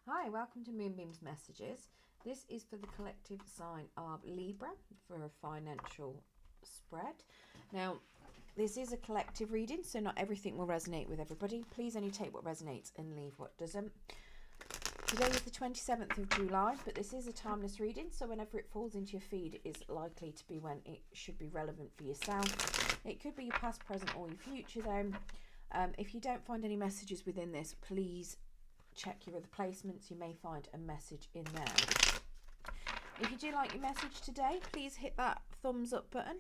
Hi, welcome to Moonbeam's Messages. This is for the collective sign of Libra for a financial spread. Now, this is a collective reading, so not everything will resonate with everybody. Please only take what resonates and leave what doesn't. Today is the 27th of July, but this is a timeless reading, so whenever it falls into your feed, it is likely to be when it should be relevant for yourself. It could be your past, present, or your future, though. If you don't find any messages within this, please check your other placements. You may find a message in there. If you do like your message today, please hit that thumbs up button.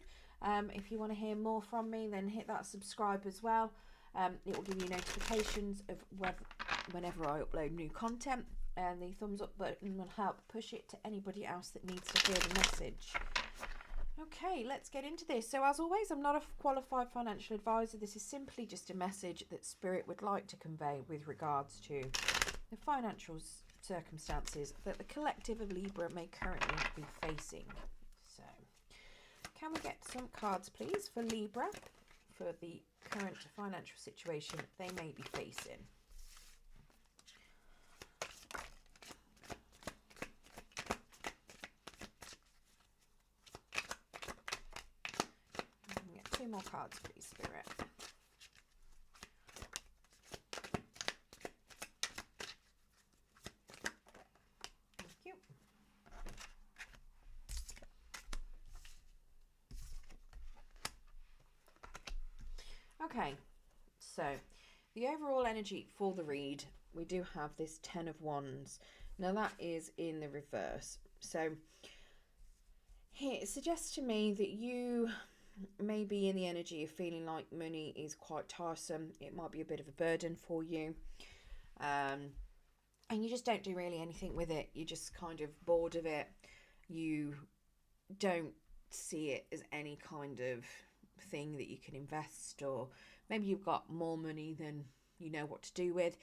If you want to hear more from me, then hit that subscribe as well. It will give you notifications of whenever I upload new content, and the thumbs up button will help push it to anybody else that needs to hear the message. Okay, let's get into this. So as always, I'm not a qualified financial advisor. This is simply just a message that Spirit would like to convey with regards to the financial circumstances that the collective of Libra may currently be facing. So, can we get some cards, please, for Libra, for the current financial situation they may be facing? Can we get two more cards, please, Spirit? Okay, so the overall energy for the read, we do have this 10 of Wands. Now that is in the reverse. So here it suggests to me that you may be in the energy of feeling like money is quite tiresome. It might be a bit of a burden for you. And you just don't do really anything with it. You're just kind of bored of it. You don't see it as any kind of thing that you can invest, or maybe you've got more money than you know what to do with.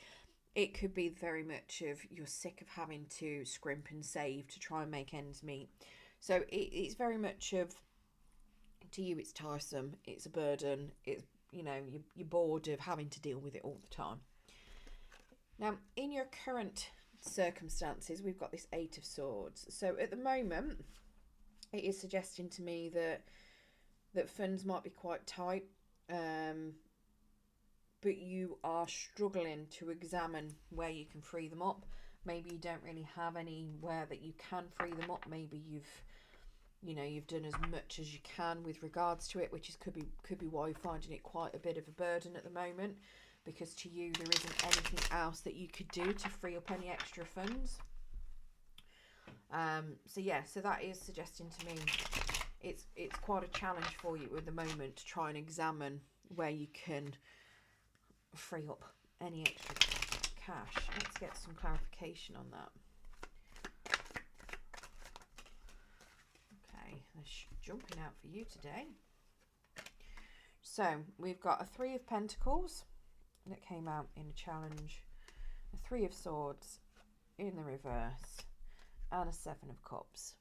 It could be very much of you're sick of having to scrimp and save to try and make ends meet. So it's very much of, to you it's tiresome, it's a burden, it's, you know, you're bored of having to deal with it all the time. Now in your current circumstances, we've got this 8 of Swords. So at the moment it is suggesting to me that funds might be quite tight, but you are struggling to examine where you can free them up. Maybe you don't really have anywhere that you can free them up. Maybe you've done as much as you can with regards to it, which is could be why you're finding it quite a bit of a burden at the moment, because to you there isn't anything else that you could do to free up any extra funds. So that is suggesting to me it's quite a challenge for you at the moment to try and examine where you can free up any extra cash. Let's get some clarification on that. Okay, that's jumping out for you today. So we've got a 3 of Pentacles that came out in a challenge, a 3 of Swords in the reverse, and a 7 of Cups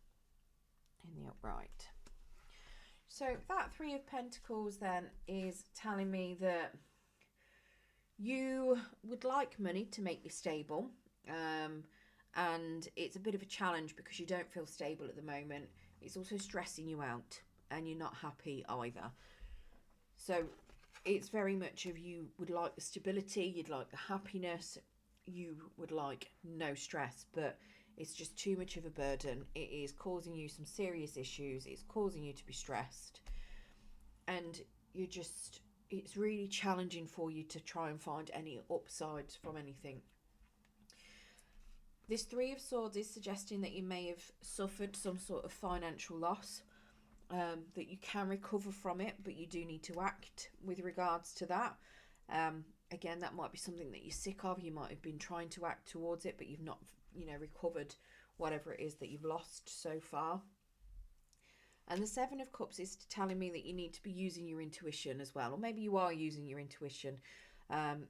in the upright. So that 3 of Pentacles then is telling me that you would like money to make you stable, and it's a bit of a challenge because you don't feel stable at the moment. It's also stressing you out and you're not happy either. So it's very much of you would like the stability, you'd like the happiness, you would like no stress, but it's just too much of a burden. It is causing you some serious issues. It's causing you to be stressed. And it's really challenging for you to try and find any upsides from anything. This 3 of Swords is suggesting that you may have suffered some sort of financial loss, that you can recover from it, but you do need to act with regards to that. Again, that might be something that you're sick of. You might have been trying to act towards it, but you've not, recovered whatever it is that you've lost so far. And the 7 of Cups is telling me that you need to be using your intuition as well, or maybe you are using your intuition.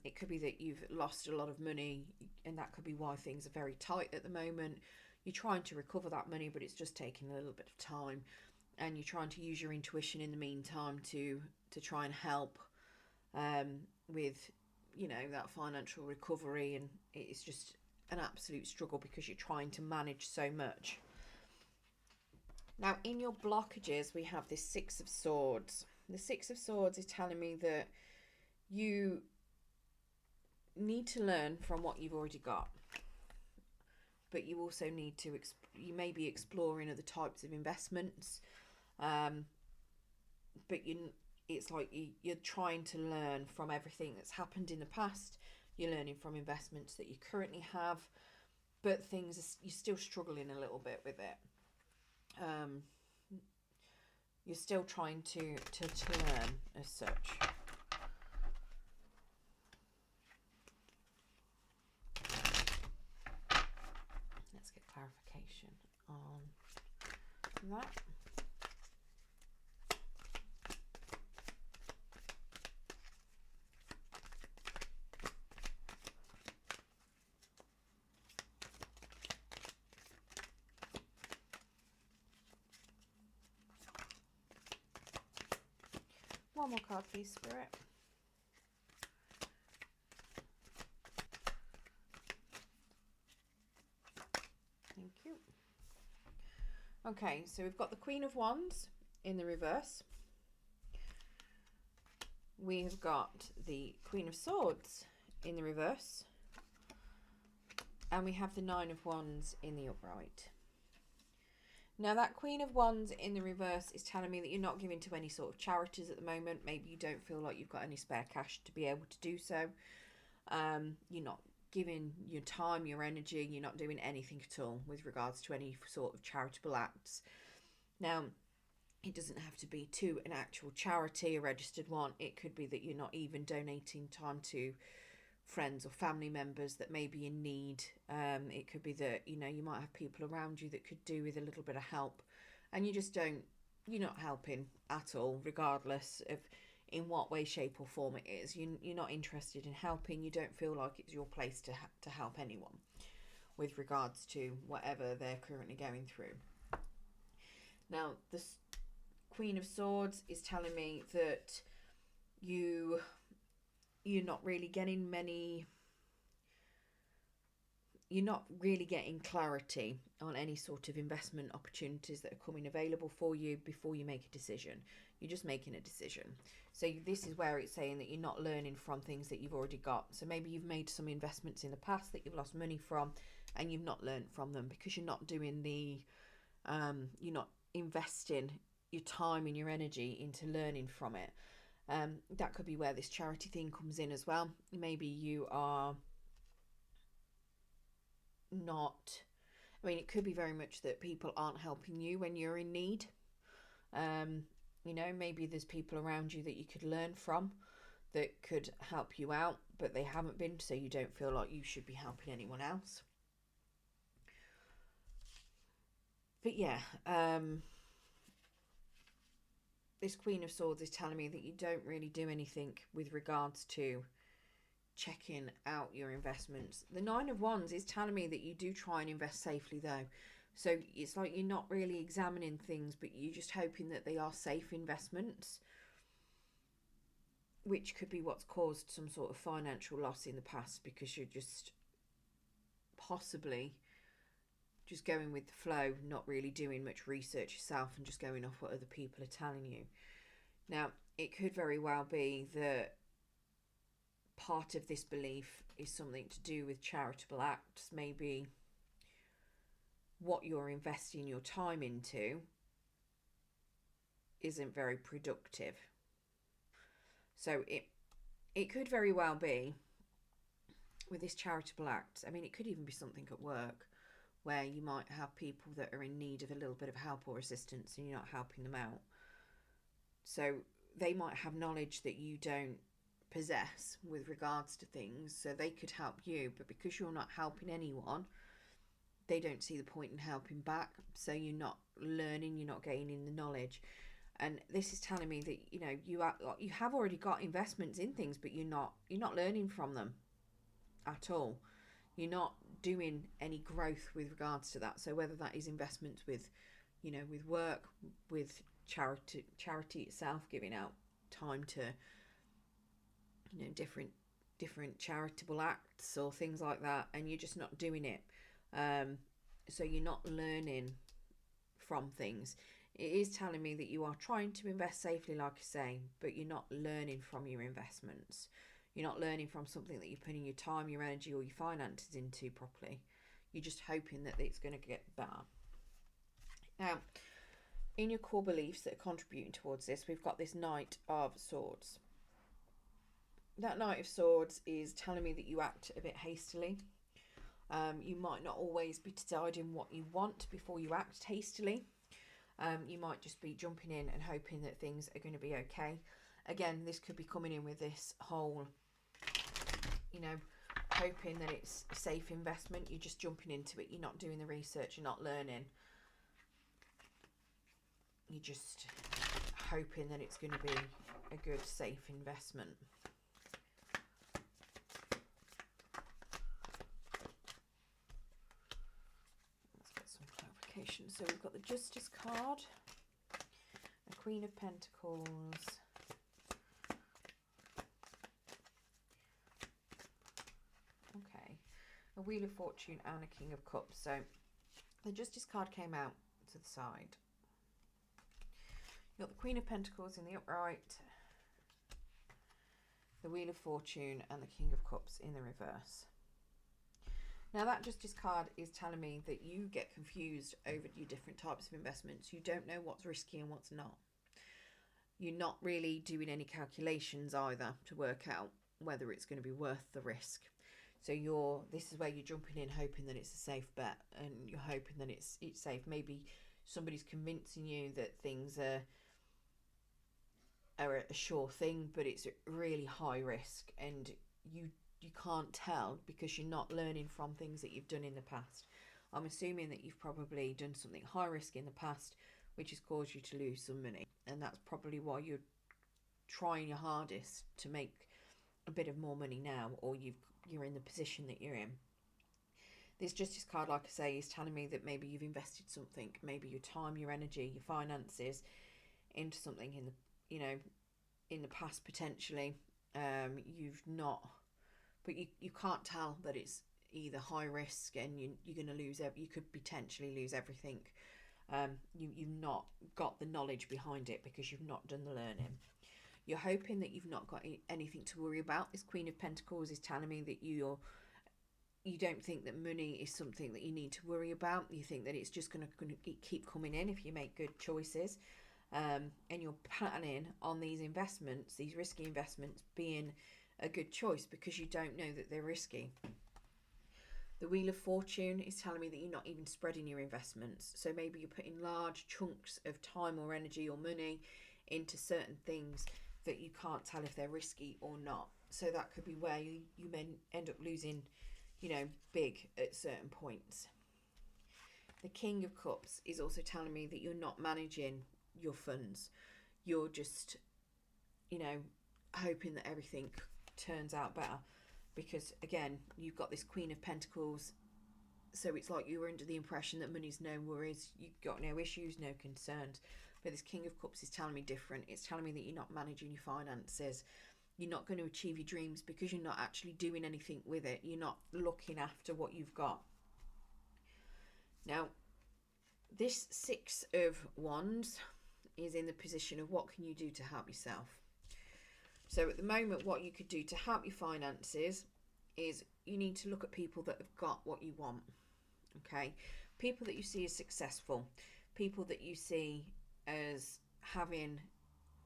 It could be that you've lost a lot of money, and that could be why things are very tight at the moment. You're trying to recover that money, but it's just taking a little bit of time, and you're trying to use your intuition in the meantime to try and help with that financial recovery. And it's just an absolute struggle because you're trying to manage so much. Now, in your blockages, we have this Six of Swords. The Six of Swords is telling me that you need to learn from what you've already got, but you also need to, you may be exploring other types of investments, but it's like you're trying to learn from everything that's happened in the past. You're learning from investments that you currently have, but you're still struggling a little bit with it. You're still trying to learn as such. Let's get clarification on that. One more card, please, Spirit. Thank you. Okay, so we've got the Queen of Wands in the reverse. We have got the Queen of Swords in the reverse. And we have the Nine of Wands in the upright. Now, that Queen of Wands in the reverse is telling me that you're not giving to any sort of charities at the moment. Maybe you don't feel like you've got any spare cash to be able to do so. You're not giving your time, your energy. You're not doing anything at all with regards to any sort of charitable acts. Now, it doesn't have to be to an actual charity, a registered one. It could be that you're not even donating time to friends or family members that may be in need. It could be that, you might have people around you that could do with a little bit of help, and you're not helping at all, regardless of in what way, shape or form it is. You're not interested in helping. You don't feel like it's your place to help anyone with regards to whatever they're currently going through. Now, the Queen of Swords is telling me that you're not really getting you're not really getting clarity on any sort of investment opportunities that are coming available for you before you make a decision. You're just making a decision. So this is where it's saying that you're not learning from things that you've already got. So maybe you've made some investments in the past that you've lost money from, and you've not learned from them because you're not doing you're not investing your time and your energy into learning from it. That could be where this charity thing comes in as well. Maybe you are not, it could be very much that people aren't helping you when you're in need. Maybe there's people around you that you could learn from that could help you out, but they haven't been, so you don't feel like you should be helping anyone else. But yeah, this Queen of Swords is telling me that you don't really do anything with regards to checking out your investments. The Nine of Wands is telling me that you do try and invest safely though. So it's like you're not really examining things, but you're just hoping that they are safe investments, which could be what's caused some sort of financial loss in the past, because you're just possibly just going with the flow, not really doing much research yourself and just going off what other people are telling you. Now, it could very well be that part of this belief is something to do with charitable acts. Maybe what you're investing your time into isn't very productive. So it could very well be with this charitable act. It could even be something at work where you might have people that are in need of a little bit of help or assistance and you're not helping them out. So they might have knowledge that you don't possess with regards to things, so they could help you, but because you're not helping anyone, they don't see the point in helping back. So you're not learning, you're not gaining the knowledge. And this is telling me that you have already got investments in things, but you're not learning from them at all. You're not doing any growth with regards to that. So whether that is investments with work, with charity itself, giving out time to different different charitable acts or things like that, and you're just not doing it. So you're not learning from things. It is telling me that you are trying to invest safely, like I say, but you're not learning from your investments. You're not learning from something that you're putting your time, your energy, or your finances into properly. You're just hoping that it's going to get better. Now, in your core beliefs that are contributing towards this, we've got this Knight of Swords. That Knight of Swords is telling me that you act a bit hastily. You might not always be deciding what you want before you act hastily. You might just be jumping in and hoping that things are going to be okay. Again, this could be coming in with this whole, hoping that it's a safe investment. You're just jumping into it. You're not doing the research. You're not learning. You're just hoping that it's going to be a good, safe investment. Let's get some clarification. So we've got the Justice card, a Queen of Pentacles, okay, a Wheel of Fortune and a King of Cups. So the Justice card came out to the side. You've got the Queen of Pentacles in the upright, the Wheel of Fortune and the King of Cups in the reverse. Now that Justice card is telling me that you get confused over your different types of investments. You don't know what's risky and what's not. You're not really doing any calculations either to work out whether it's going to be worth the risk. So this is where you're jumping in hoping that it's a safe bet, and you're hoping that it's safe. Maybe somebody's convincing you that things are a sure thing, but it's really high risk, and you can't tell because you're not learning from things that you've done in the past. I'm assuming that you've probably done something high risk in the past which has caused you to lose some money, and that's probably why you're trying your hardest to make a bit of more money now, or you're in the position that you're in. This Justice card, like I say, is telling me that maybe you've invested something, maybe your time, your energy, your finances into something in the past potentially. You've not, but you can't tell that it's either high risk and you're going to lose. You could potentially lose everything. You've not got the knowledge behind it because you've not done the learning. You're hoping that you've not got anything to worry about. This Queen of Pentacles is telling me that you don't think that money is something that you need to worry about. You think that it's just going to keep coming in if you make good choices. And you're planning on these investments, these risky investments, being a good choice because you don't know that they're risky. The Wheel of Fortune is telling me that you're not even spreading your investments. So maybe you're putting large chunks of time or energy or money into certain things that you can't tell if they're risky or not. So that could be where you may end up losing, big at certain points. The King of Cups is also telling me that you're not managing your funds. You're just, hoping that everything turns out better. Because again, you've got this Queen of Pentacles, so it's like you were under the impression that money's no worries, you've got no issues, no concerns. But this King of Cups is telling me different. It's telling me that you're not managing your finances. You're not going to achieve your dreams because you're not actually doing anything with it. You're not looking after what you've got. Now, this Six of Wands is in the position of what can you do to help yourself. So at the moment, what you could do to help your finances is you need to look at people that have got what you want. Okay, people that you see as successful, people that you see as having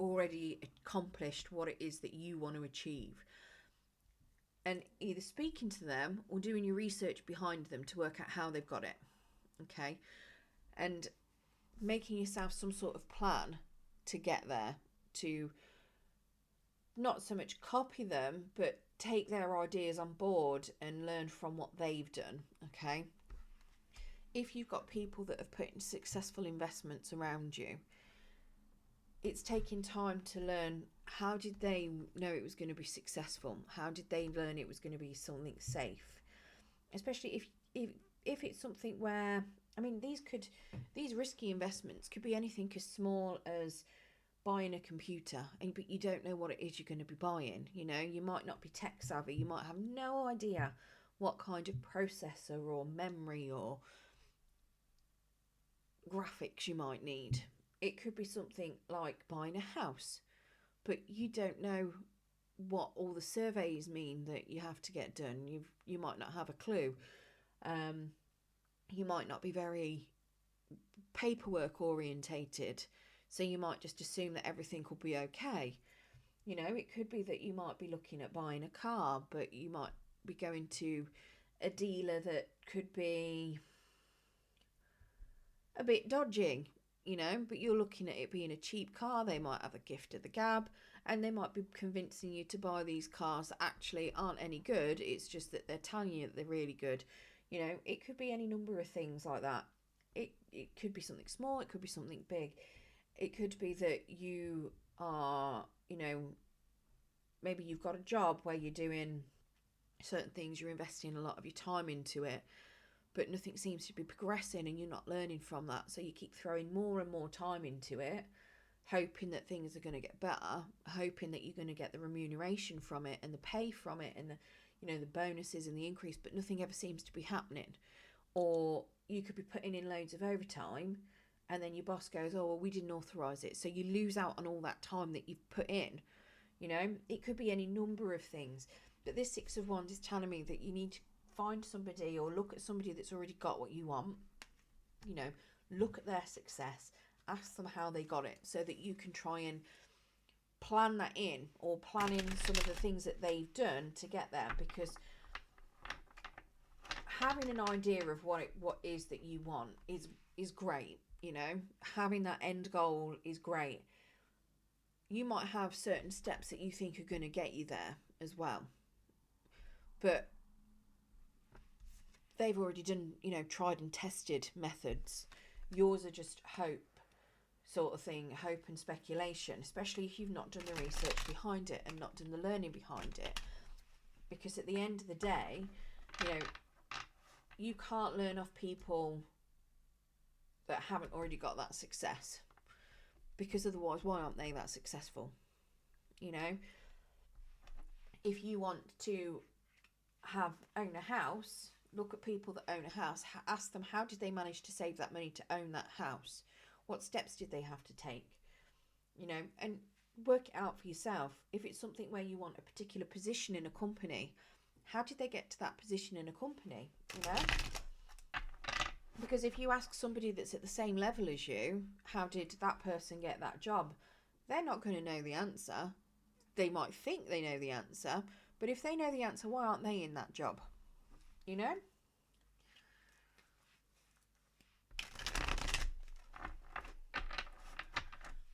already accomplished what it is that you want to achieve, and either speaking to them or doing your research behind them to work out how they've got it. Okay, and making yourself some sort of plan to get there, to not so much copy them, but take their ideas on board and learn from what they've done. Okay, if you've got people that have put in successful investments around you, it's taking time to learn, how did they know it was going to be successful? How did they learn it was going to be something safe? Especially if it's something where, these risky investments could be anything as small as buying a computer, but you don't know what it is you're going to be buying. You know, you might not be tech savvy. You might have no idea what kind of processor or memory or graphics you might need. It could be something like buying a house, but you don't know what all the surveys mean that you have to get done. You might not have a clue. You might not be very paperwork orientated, so you might just assume that everything will be okay. You know, it could be that you might be looking at buying a car, but you might be going to a dealer that could be a bit dodgy, you know, but you're looking at it being a cheap car. They might have a gift of the gab, and they might be convincing you to buy these cars that actually aren't any good. It's just that they're telling you that they're really good. You know, it could be any number of things like that. It could be something small, it could be something big. It could be that you are, you know, maybe you've got a job where you're doing certain things, you're investing a lot of your time into it, but nothing seems to be progressing and you're not learning from that. So you keep throwing more and more time into it, hoping that things are going to get better, hoping that you're going to get the remuneration from it and the pay from it and the, you know, the bonuses and the increase, but nothing ever seems to be happening. Or you could be putting in loads of overtime and then your boss goes, oh, well, we didn't authorise it. So you lose out on all that time that you've put in. You know, it could be any number of things. But this Six of Wands is telling me that you need to find somebody or look at somebody that's already got what you want. You know, look at their success, ask them how they got it, so that you can try and plan that in, or plan in some of the things that they've done to get there. Because having an idea of what is that you want is great. You know, having that end goal is great. You might have certain steps that you think are going to get you there as well, but they've already done, you know, tried and tested methods. Yours are just hope sort of thing, hope and speculation, especially if you've not done the research behind it and not done the learning behind it. Because at the end of the day, you know, you can't learn off people that haven't already got that success, because otherwise why aren't they that successful? You know, if you want to own a house, look at people that own a house, ask them how did they manage to save that money to own that house, what steps did they have to take, you know, and work it out for yourself. If it's something where you want a particular position in a company, how did they get to that position in a company, you know? Because if you ask somebody that's at the same level as you, how did that person get that job, they're not going to know the answer. They might think they know the answer, but if they know the answer, why aren't they in that job? You know?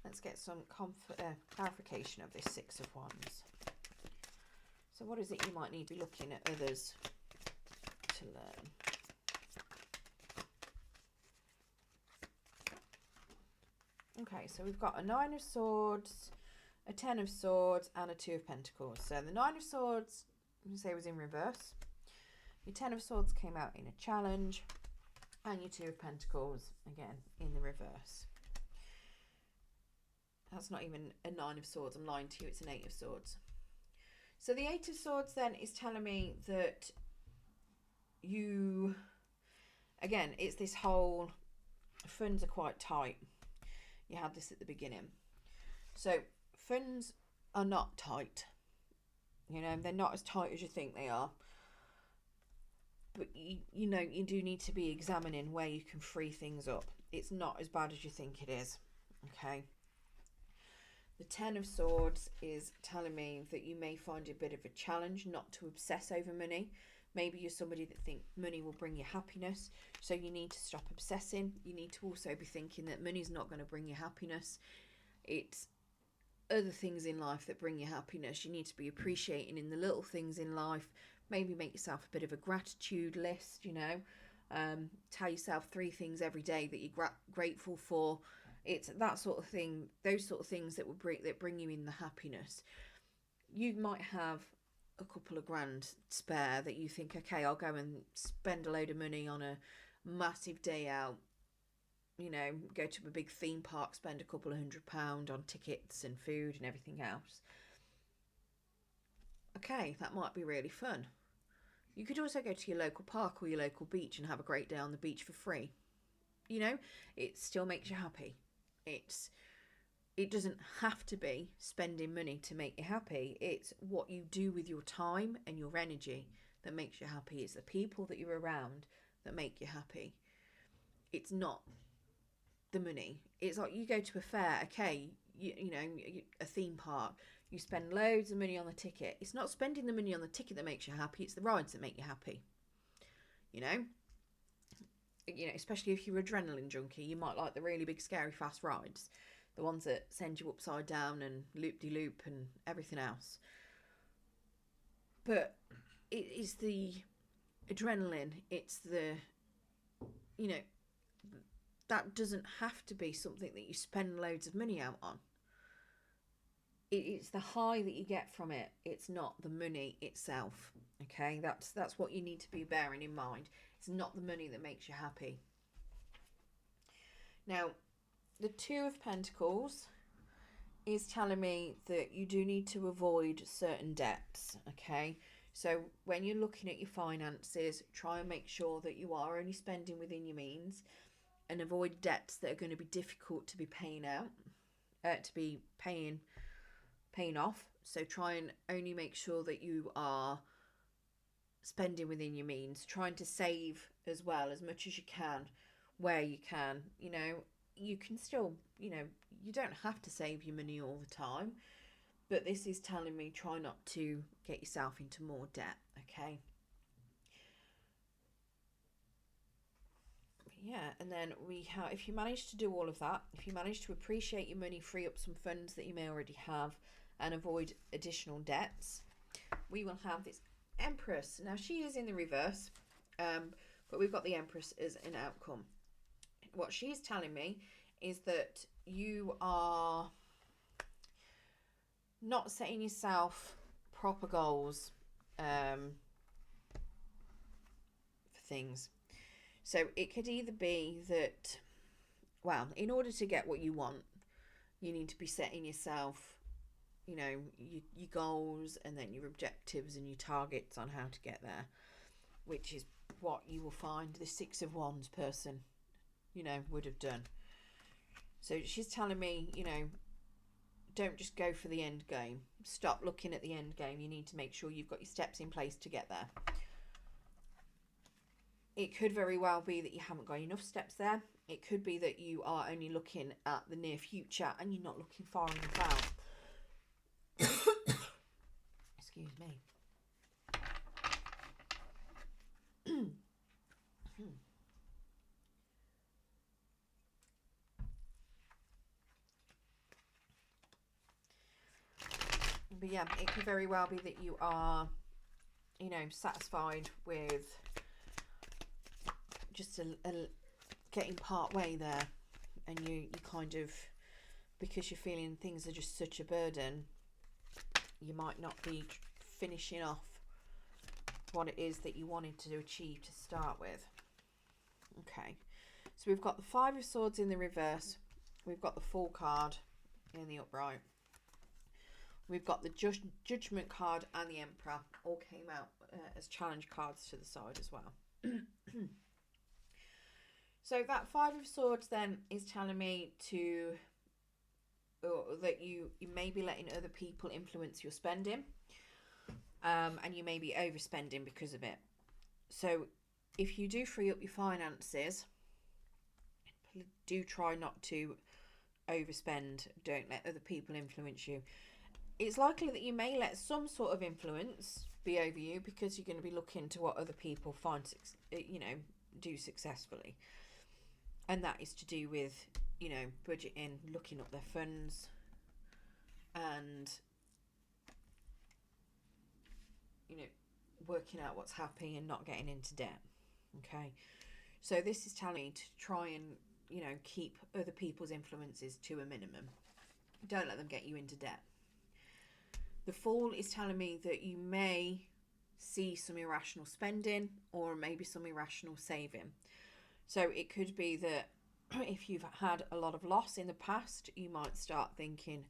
Let's get some clarification of this Six of Wands. So what is it you might need to be looking at others to learn? Okay, so we've got a Nine of Swords, a Ten of Swords, and a Two of Pentacles. So the Nine of Swords, I'm going to say, was in reverse. Your Ten of Swords came out in a challenge, and your Two of Pentacles, again, in the reverse. That's not even a Nine of Swords, I'm lying to you, it's an Eight of Swords. So the Eight of Swords then is telling me that you, again, it's this whole, funds are quite tight. You had this at the beginning. So funds are not tight. You know, they're not as tight as you think they are. But, you know, you do need to be examining where you can free things up. It's not as bad as you think it is. Okay. The Ten of Swords is telling me that you may find it a bit of a challenge not to obsess over money. Maybe you're somebody that thinks money will bring you happiness, so you need to stop obsessing. You need to also be thinking that money's not going to bring you happiness. It's other things in life that bring you happiness. You need to be appreciating in the little things in life. Maybe make yourself a bit of a gratitude list, you know. Tell yourself 3 things every day that you're grateful for. It's that sort of thing, those sort of things that bring you in the happiness. You might have a couple of grand spare that you think, okay, I'll go and spend a load of money on a massive day out, you know, go to a big theme park, spend a couple of £100 on tickets and food and everything else. Okay, that might be really fun. You could also go to your local park or your local beach and have a great day on the beach for free. You know, it still makes you happy. It doesn't have to be spending money to make you happy. It's what you do with your time and your energy that makes you happy. It's the people that you're around that make you happy. It's not the money. It's like you go to a fair, okay, you know, a theme park, you spend loads of money on the ticket. It's not spending the money on the ticket that makes you happy, it's the rides that make you happy. You know, especially if you're an adrenaline junkie, you might like the really big scary fast rides, the ones that send you upside down and loop-de-loop and everything else. But it is the adrenaline, it's the, you know, that doesn't have to be something that you spend loads of money out on. It's the high that you get from it. It's not the money itself. Okay, that's what you need to be bearing in mind. It's not the money that makes you happy. Now, the Two of Pentacles is telling me that you do need to avoid certain debts. Okay, so when you're looking at your finances, try and make sure that you are only spending within your means, and avoid debts that are going to be difficult to be paying out, to be paying off. So try and only make sure that you are spending within your means, trying to save as well as much as you can where you can. You know, you can still, you know, you don't have to save your money all the time, but this is telling me try not to get yourself into more debt. Okay, yeah, and then we have, if you manage to do all of that, if you manage to appreciate your money, free up some funds that you may already have, and avoid additional debts, we will have this Empress. Now she is in the reverse, but we've got the Empress as an outcome. What she's telling me is that you are not setting yourself proper goals for things. So it could either be that, well, in order to get what you want, you need to be setting yourself, you know, your goals and then your objectives and your targets on how to get there, which is what you will find the Six of Wands person, you know, would have done. So she's telling me, you know, don't just go for the end game. Stop looking at the end game. You need to make sure you've got your steps in place to get there. It could very well be that you haven't got enough steps there. It could be that you are only looking at the near future and you're not looking far enough out. Excuse me. But yeah, it could very well be that you are, you know, satisfied with just a getting part way there, and you kind of, because you're feeling things are just such a burden, you might not be finishing off what it is that you wanted to achieve to start with. Okay, so we've got the Five of Swords in the reverse, we've got the Fool card in the upright, we've got the Judgment card and the Emperor all came out as challenge cards to the side as well. So that Five of Swords then is telling me to that you may be letting other people influence your spending, and you may be overspending because of it. So if you do free up your finances, do try not to overspend. Don't let other people influence you. It's likely that you may let some sort of influence be over you because you're going to be looking to what other people find, you know, do successfully. And that is to do with, you know, budgeting, looking up their funds, and, you know, working out what's happening and not getting into debt. Okay, so this is telling me to try and, you know, keep other people's influences to a minimum. Don't let them get you into debt. The Fool is telling me that you may see some irrational spending or maybe some irrational saving. So it could be that if you've had a lot of loss in the past, you might start thinking,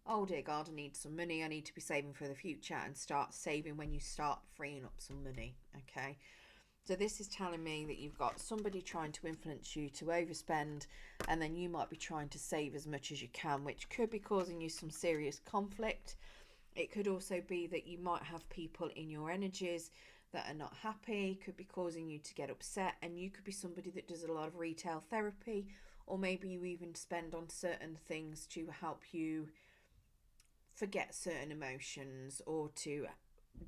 oh dear God, I need some money. I need to be saving for the future, and start saving when you start freeing up some money. Okay. So this is telling me that you've got somebody trying to influence you to overspend, and then you might be trying to save as much as you can, which could be causing you some serious conflict. It could also be that you might have people in your energies that are not happy, could be causing you to get upset, and you could be somebody that does a lot of retail therapy, or maybe you even spend on certain things to help you forget certain emotions, or to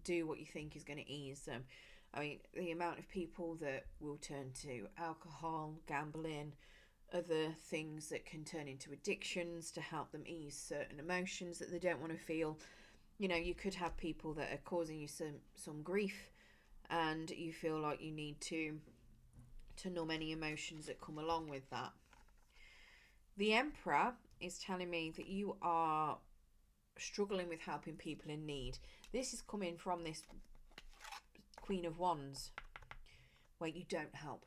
do what you think is going to ease them. I mean, the amount of people that will turn to alcohol, gambling, other things that can turn into addictions to help them ease certain emotions that they don't want to feel. You know, you could have people that are causing you some grief, and you feel like you need to numb any emotions that come along with that. The Emperor is telling me that you are struggling with helping people in need. This is coming from this Queen of Wands, where you don't help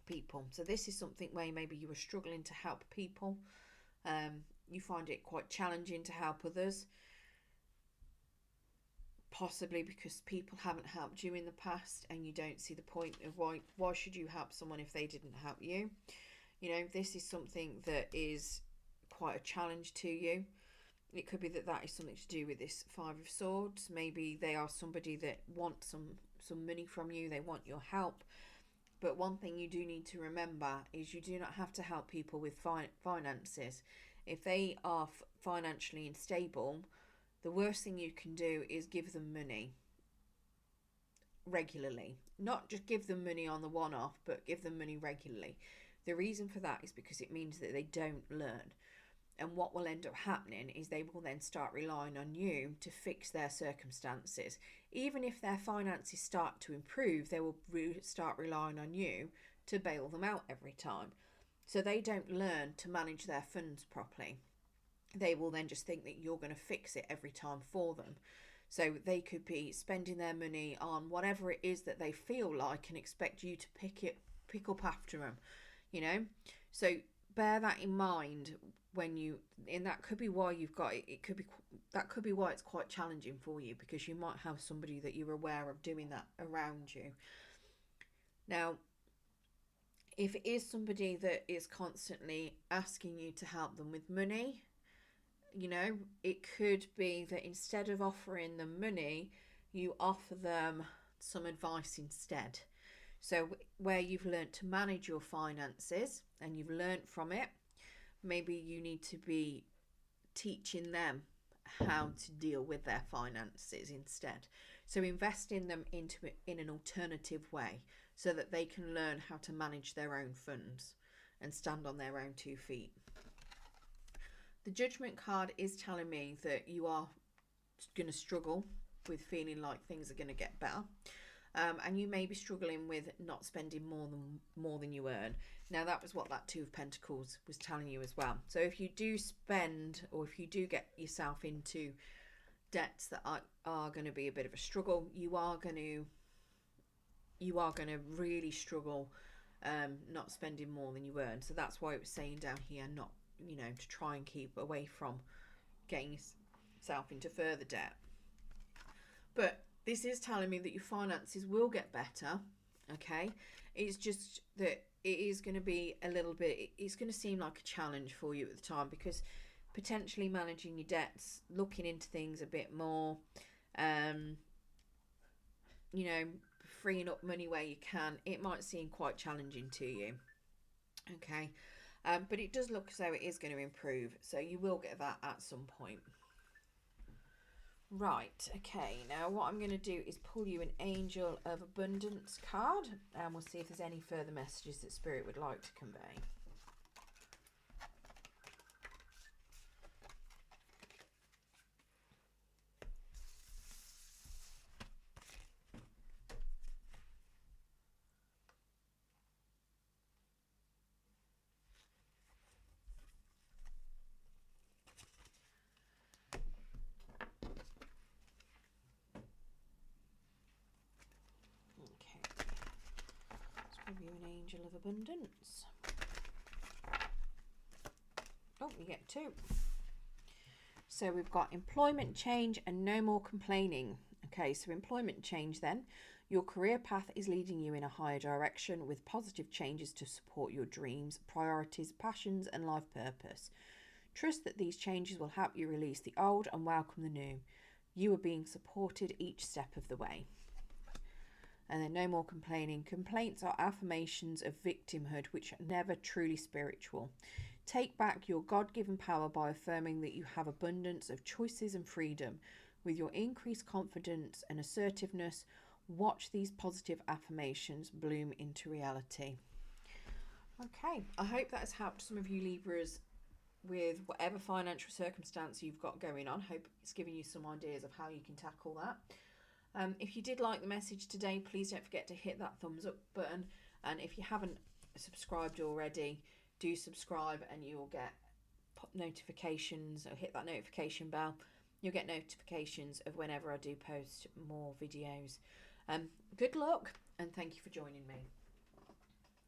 people. So this is something where maybe you were struggling to help people. You find it quite challenging to help others, possibly because people haven't helped you in the past, and you don't see the point of why should you help someone if they didn't help you. You know, this is something that is quite a challenge to you. It could be that is something to do with this Five of Swords. Maybe they are somebody that wants some money from you. They want your help. But one thing you do need to remember is you do not have to help people with finances. If they are financially unstable, the worst thing you can do is give them money regularly. Not just give them money on the one-off, but give them money regularly. The reason for that is because it means that they don't learn. And what will end up happening is they will then start relying on you to fix their circumstances. Even if their finances start to improve, they will start relying on you to bail them out every time. So they don't learn to manage their funds properly. They will then just think that you're going to fix it every time for them. So they could be spending their money on whatever it is that they feel like, and expect you to pick up after them, you know. So bear that in mind when you, and that could be why you've got it. That could be why it's quite challenging for you, because you might have somebody that you're aware of doing that around you. Now, if it is somebody that is constantly asking you to help them with money, you know, it could be that instead of offering them money, you offer them some advice instead. So where you've learned to manage your finances and you've learned from it, maybe you need to be teaching them how to deal with their finances instead. So invest in them in an alternative way, so that they can learn how to manage their own funds and stand on their own 2 feet. The Judgment card is telling me that you are going to struggle with feeling like things are going to get better. And you may be struggling with not spending more than you earn. Now, that was what that Two of Pentacles was telling you as well. So if you do spend, or if you do get yourself into debts that are going to be a bit of a struggle, you are going to really struggle not spending more than you earn. So that's why it was saying down here, not, you know, to try and keep away from getting yourself into further debt. But this is telling me that your finances will get better, okay? It's just that it is going to be a little bit, it's going to seem like a challenge for you at the time, because potentially managing your debts, looking into things a bit more, you know, freeing up money where you can, it might seem quite challenging to you, okay? But it does look as though it is going to improve, so you will get that at some point. Right, okay, now what I'm going to do is pull you an Angel of Abundance card, and we'll see if there's any further messages that Spirit would like to convey. Okay, let's give you an Angel of Abundance. Oh, you get 2. So we've got employment change and no more complaining. Okay, so employment change then. Your career path is leading you in a higher direction with positive changes to support your dreams, priorities, passions, and life purpose. Trust that these changes will help you release the old and welcome the new. You are being supported each step of the way. And then no more complaining. Complaints are affirmations of victimhood which are never truly spiritual. Take back your God-given power by affirming that you have abundance of choices and freedom. With your increased confidence and assertiveness, watch these positive affirmations bloom into reality. Okay, I hope that has helped some of you Libras with whatever financial circumstance you've got going on. Hope it's given you some ideas of how you can tackle that. If you did like the message today, please don't forget to hit that thumbs up button. And if you haven't subscribed already, do subscribe and you'll get notifications, or hit that notification bell. You'll get notifications of whenever I do post more videos. Good luck and thank you for joining me.